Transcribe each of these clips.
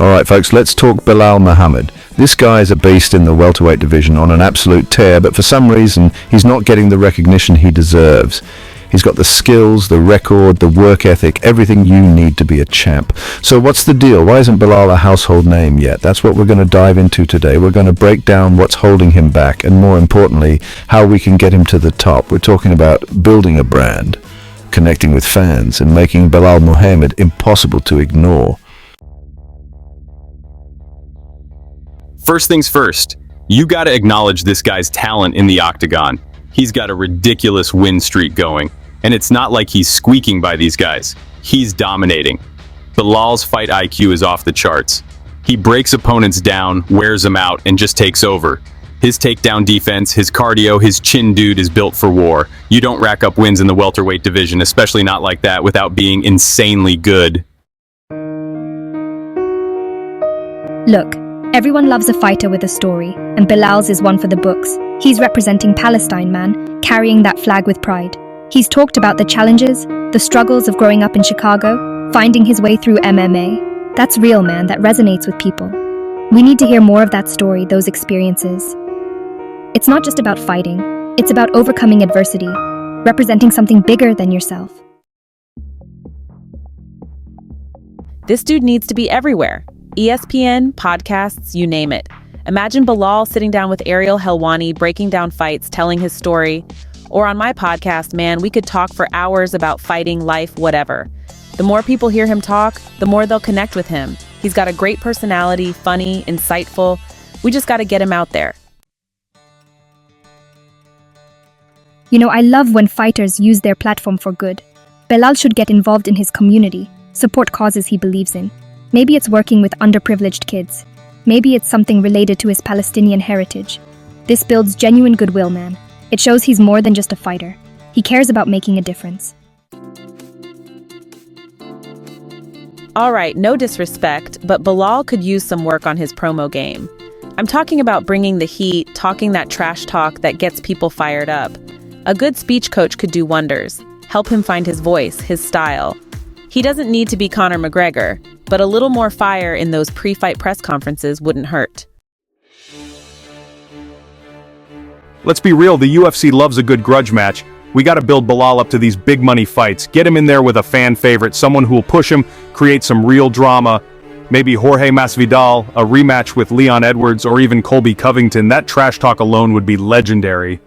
Alright folks, let's talk Belal Muhammad. This guy is a beast in the welterweight division on an absolute tear, but for some reason he's not getting the recognition he deserves. He's got the skills, the record, the work ethic, everything you need to be a champ. So what's the deal? Why isn't Belal a household name yet? That's what we're going to dive into today. We're going to break down what's holding him back, and more importantly, how we can get him to the top. We're talking about building a brand, connecting with fans, and making Belal Muhammad impossible to ignore. First things first, you gotta acknowledge this guy's talent in the octagon. He's got a ridiculous win streak going, and it's not like he's squeaking by these guys. He's dominating. Belal's fight IQ is off the charts. He breaks opponents down, wears them out, and just takes over. His takedown defense, his cardio, his chin dude is built for war. You don't rack up wins in the welterweight division, especially not like that, without being insanely good. Look, everyone loves a fighter with a story, and Belals is one for the books. He's representing Palestine, man, carrying that flag with pride. He's talked about the challenges, the struggles of growing up in Chicago, finding his way through MMA. That's real, man, that resonates with people. We need to hear more of that story, those experiences. It's not just about fighting, it's about overcoming adversity, representing something bigger than yourself. This dude needs to be everywhere. ESPN, podcasts, you name it. Imagine Belal sitting down with Ariel Helwani, breaking down fights, telling his story. Or on my podcast, man, we could talk for hours about fighting, life, whatever. The more people hear him talk, the more they'll connect with him. He's got a great personality, funny, insightful. We just got to get him out there. You know, I love when fighters use their platform for good. Belal should get involved in his community, support causes he believes in. Maybe it's working with underprivileged kids. Maybe it's something related to his Palestinian heritage. This builds genuine goodwill, man. It shows he's more than just a fighter. He cares about making a difference. All right, no disrespect, but Belal could use some work on his promo game. I'm talking about bringing the heat, talking that trash talk that gets people fired up. A good speech coach could do wonders, help him find his voice, his style. He doesn't need to be Conor McGregor, but a little more fire in those pre-fight press conferences wouldn't hurt. Let's be real, the UFC loves a good grudge match. We gotta build Belal up to these big money fights. Get him in there with a fan favorite, someone who will push him, create some real drama. Maybe Jorge Masvidal, a rematch with Leon Edwards, or even Colby Covington. That trash talk alone would be legendary.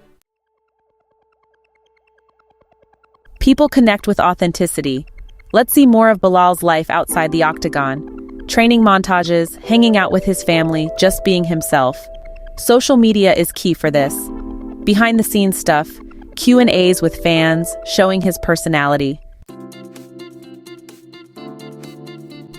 People connect with authenticity. Let's see more of Belal's life outside the octagon. Training montages, hanging out with his family, just being himself. Social media is key for this. Behind the scenes stuff, Q&As with fans, showing his personality.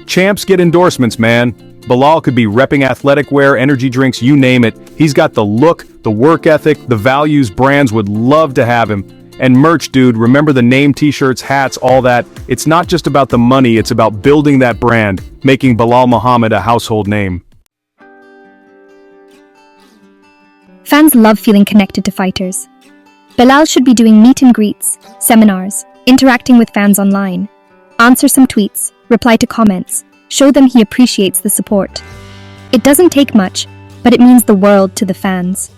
Champs get endorsements, man. Belal could be repping athletic wear, energy drinks, you name it. He's got the look, the work ethic, the values. Brands would love to have him. And merch, dude, remember the name, t-shirts, hats, all that. It's not just about the money, it's about building that brand, making Belal Muhammad a household name. Fans love feeling connected to fighters. Belal should be doing meet and greets, seminars, interacting with fans online. Answer some tweets, reply to comments, show them he appreciates the support. It doesn't take much, but it means the world to the fans.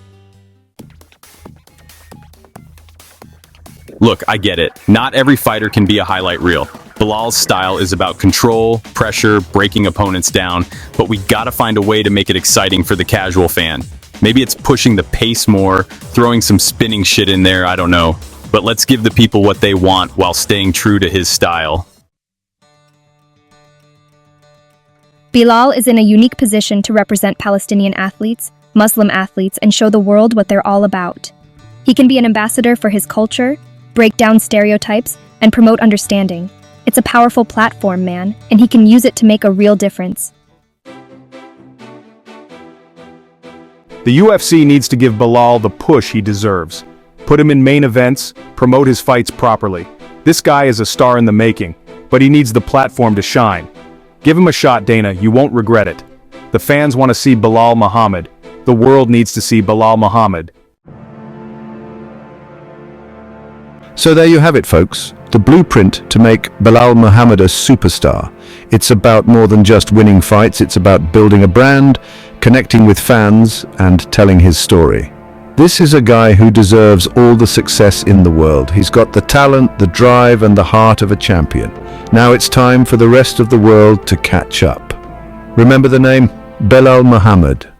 Look, I get it. Not every fighter can be a highlight reel. Belal's style is about control, pressure, breaking opponents down, but we gotta find a way to make it exciting for the casual fan. Maybe it's pushing the pace more, throwing some spinning shit in there, I don't know. But let's give the people what they want while staying true to his style. Belal is in a unique position to represent Palestinian athletes, Muslim athletes, and show the world what they're all about. He can be an ambassador for his culture, break down stereotypes, and promote understanding. It's a powerful platform, man, and he can use it to make a real difference. The UFC needs to give Belal the push he deserves. Put him in main events, promote his fights properly. This guy is a star in the making, but he needs the platform to shine. Give him a shot, Dana, you won't regret it. The fans want to see Belal Muhammad. The world needs to see Belal Muhammad. So there you have it, folks. the blueprint to make Belal Muhammad a superstar. It's about more than just winning fights, it's about building a brand, connecting with fans, and telling his story. This is a guy who deserves all the success in the world. He's got the talent, the drive, and the heart of a champion. Now it's time for the rest of the world to catch up. Remember the name? Belal Muhammad.